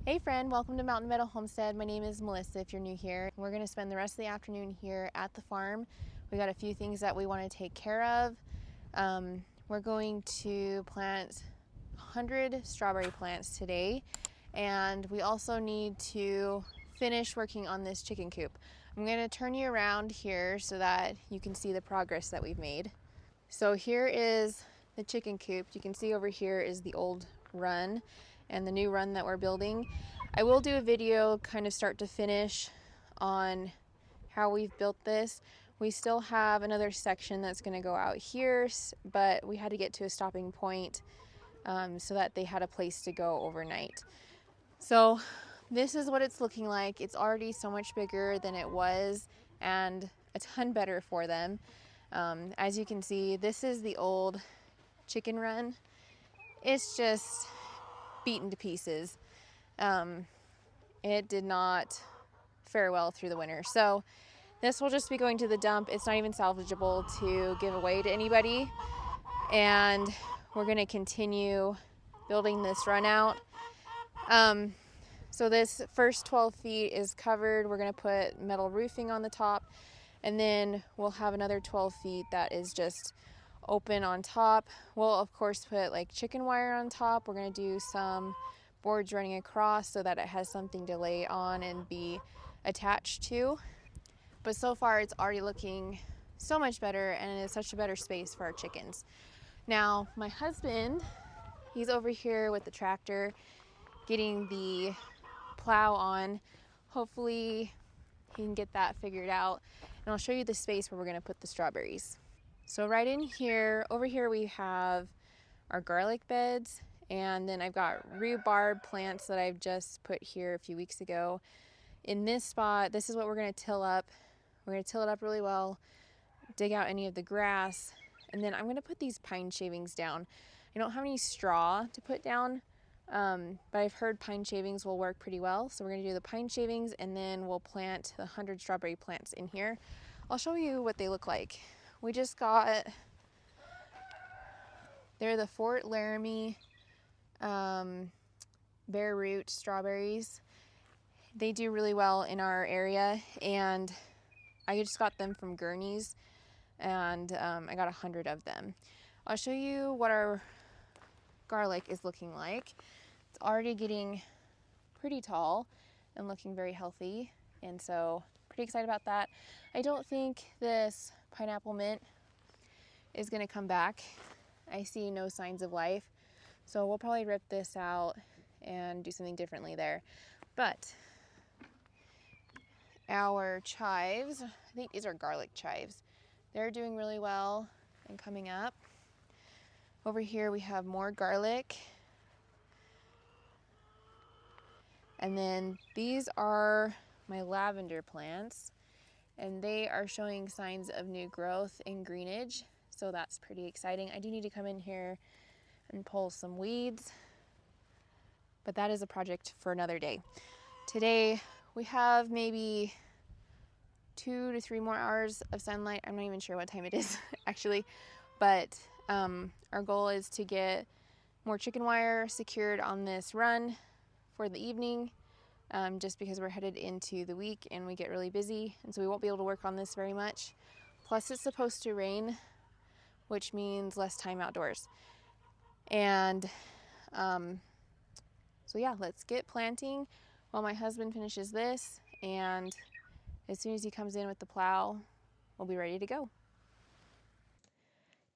Hey friend, welcome to Meadow Homestead. My name is Melissa if you're new here. We're going to spend the rest of the afternoon here at the farm. We got a few things that we want to take care of. We're going to plant 100 strawberry plants today, and we also need to finish working on this chicken coop. I'm going to turn you around here so that you can see the progress that we've made. So here is the chicken coop. You can see over here is the old run and the new run that we're building. I will do a video kind of start to finish on how we've built this. We still have another section that's going to go out here, but we had to get to a stopping point so that they had a place to go overnight. So this is what it's looking like. It's already so much bigger than it was and a ton better for them. As you can see, this is the old chicken run. It's just beaten to pieces. It did not fare well through the winter. So this will just be going to the dump. It's not even salvageable to give away to anybody. And we're gonna continue building this run out. So this first 12 feet is covered. We're gonna put metal roofing on the top, and then we'll have another 12 feet that is just open on top. We'll of course put like chicken wire on top. We're gonna do some boards running across so that it has something to lay on and be attached to. But so far it's already looking so much better, and it is such a better space for our chickens. Now my husband, he's over here with the tractor getting the plow on. Hopefully he can get that figured out, and I'll show you the space where we're going to put the strawberries. So right in here, over here we have our garlic beds, and then I've got rhubarb plants that I've just put here a few weeks ago. In this spot, this is what we're going to till up. We're going to till it up really well, dig out any of the grass, and then I'm going to put these pine shavings down. I don't have any straw to put down, but I've heard pine shavings will work pretty well. So we're going to do the pine shavings, and then we'll plant the 100 strawberry plants in here. I'll show you what they look like. We just got, they're the Fort Laramie bare root strawberries. They do really well in our area, and I just got them from Gurney's, and I got 100 of them. I'll show you what our garlic is looking like. It's already getting pretty tall and looking very healthy, and so pretty excited about that. I don't think this pineapple mint is going to come back. I see no signs of life, so we'll probably rip this out and do something differently there. But our chives, I think these are garlic chives, they're doing really well and coming up. Over here we have more garlic. And then these are my lavender plants, and they are showing signs of new growth and greenage, so that's pretty exciting. I do need to come in here and pull some weeds, but that is a project for another day. Today we have maybe 2 to 3 more hours of sunlight. I'm not even sure what time it is actually, but our goal is to get more chicken wire secured on this run for the evening, just because we're headed into the week and we get really busy, and so we won't be able to work on this very much. Plus it's supposed to rain, which means less time outdoors. And so yeah, let's get planting while my husband finishes this, and as soon as he comes in with the plow, we'll be ready to go.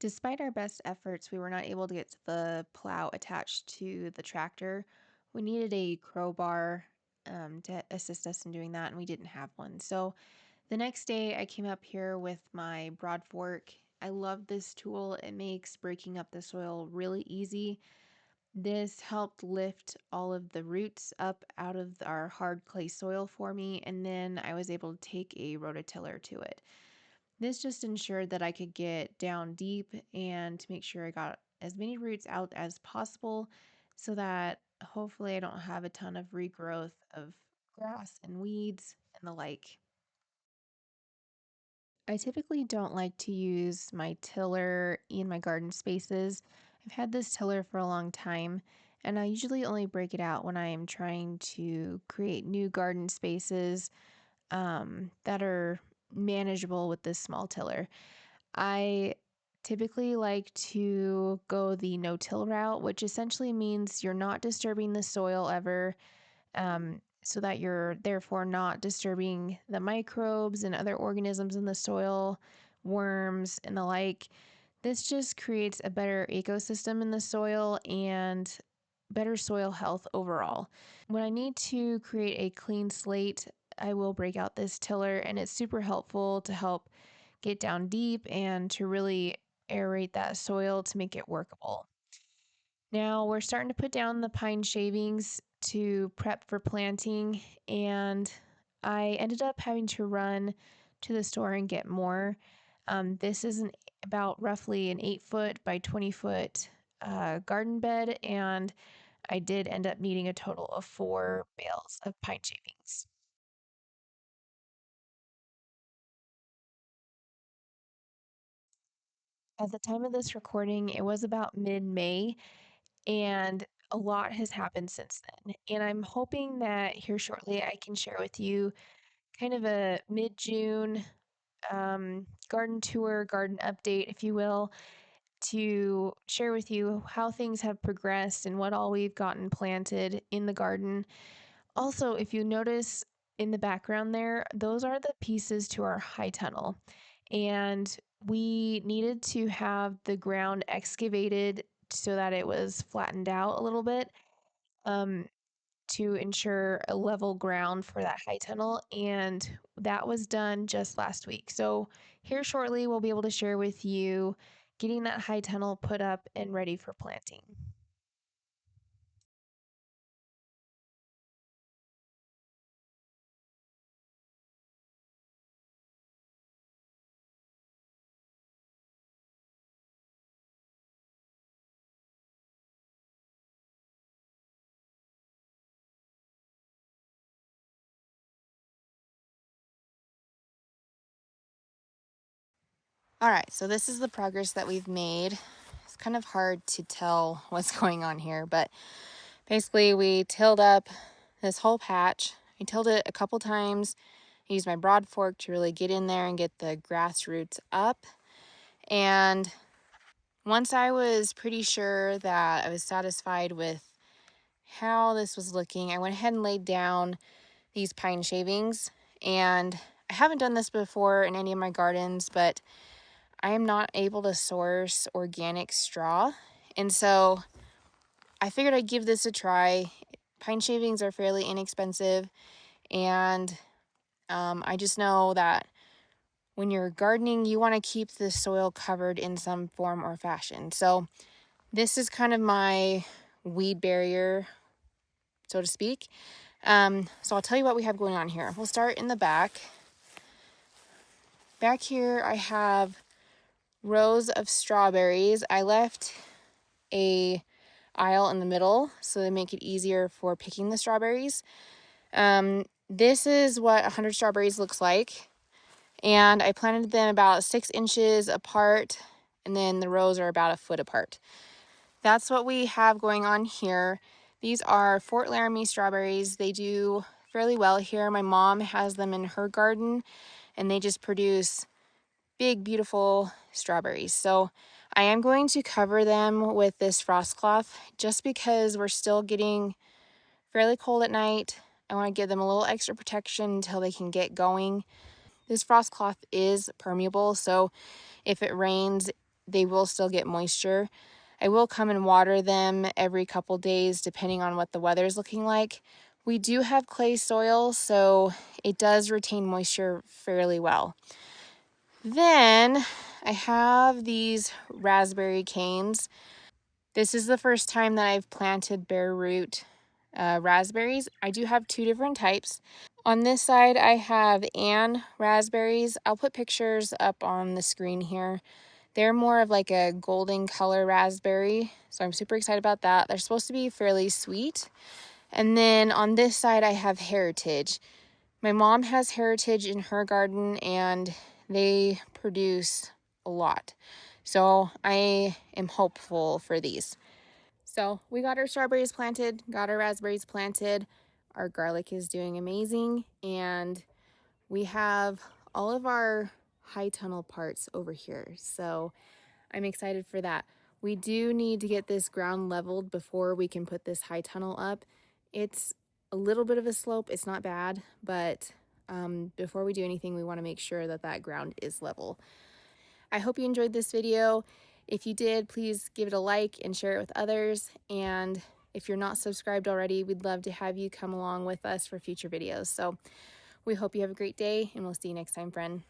Despite our best efforts, we were not able to get the plow attached to the tractor. We needed a crowbar to assist us in doing that, and we didn't have one. So the next day I came up here with my broad fork. I love this tool. It makes breaking up the soil really easy. This helped lift all of the roots up out of our hard clay soil for me, and then I was able to take a rototiller to it. This just ensured that I could get down deep and to make sure I got as many roots out as possible, so that hopefully I don't have a ton of regrowth of grass and weeds and the like. I typically don't like to use my tiller in my garden spaces. I've had this tiller for a long time, And I usually only break it out when I am trying to create new garden spaces that are manageable with this small tiller. I typically like to go the no-till route, which essentially means you're not disturbing the soil ever, so that you're therefore not disturbing the microbes and other organisms in the soil, worms, and the like. This just creates a better ecosystem in the soil and better soil health overall. When I need to create a clean slate, I will break out this tiller, and it's super helpful to help get down deep and to really aerate that soil to make it workable. Now we're starting to put down the pine shavings to prep for planting, and I ended up having to run to the store and get more. This is about roughly an 8 foot by 20 foot garden bed, and I did end up needing a total of 4 bales of pine shavings. At the time of this recording, it was about mid May, and a lot has happened since then. And I'm hoping that here shortly I can share with you kind of a mid June garden tour, garden update, if you will, to share with you how things have progressed and what all we've gotten planted in the garden. Also, if you notice in the background there, those are the pieces to our high tunnel. And we needed to have the ground excavated so that it was flattened out a little bit, um, to ensure a level ground for that high tunnel. And that was done just last week. So, here shortly, we'll be able to share with you getting that high tunnel put up and ready for planting. All right, so this is the progress that we've made. It's kind of hard to tell what's going on here, but basically we tilled up this whole patch. I tilled it a couple times. I used my broad fork to really get in there and get the grass roots up. And once I was pretty sure that I was satisfied with how this was looking, I went ahead and laid down these pine shavings. And I haven't done this before in any of my gardens, but I am not able to source organic straw. And so I figured I'd give this a try. Pine shavings are fairly inexpensive, and I just know that when you're gardening, you want to keep the soil covered in some form or fashion. So this is kind of my weed barrier, so to speak. So I'll tell you what we have going on here. We'll start in the back. Back here, I have rows of strawberries. I left a aisle in the middle so they make it easier for picking the strawberries. This is what 100 strawberries looks like, and I planted them about 6 inches apart, and then the rows are about a foot apart. That's what we have going on here. These are Fort Laramie strawberries. They do fairly well here. My mom has them in her garden, and they just produce big, beautiful strawberries. So I am going to cover them with this frost cloth just because we're still getting fairly cold at night. I want to give them a little extra protection until they can get going. This frost cloth is permeable, so if it rains, they will still get moisture. I will come and water them every couple days depending on what the weather is looking like. We do have clay soil, so it does retain moisture fairly well. Then I have these raspberry canes. This is the first time that I've planted bare root raspberries. I do have 2 different types. On this side, I have Ann raspberries. I'll put pictures up on the screen here. They're more of like a golden color raspberry, so I'm super excited about that. They're supposed to be fairly sweet. And then on this side, I have Heritage. My mom has Heritage in her garden, and they produce a lot. So I am hopeful for these. So we got our strawberries planted, got our raspberries planted, our garlic is doing amazing, and we have all of our high tunnel parts over here. So I'm excited for that. We do need to get this ground leveled before we can put this high tunnel up. It's a little bit of a slope, it's not bad, but before we do anything, we want to make sure that that ground is level. I hope you enjoyed this video. If you did, please give it a like and share it with others. And if you're not subscribed already, we'd love to have you come along with us for future videos. So we hope you have a great day, and we'll see you next time, friend.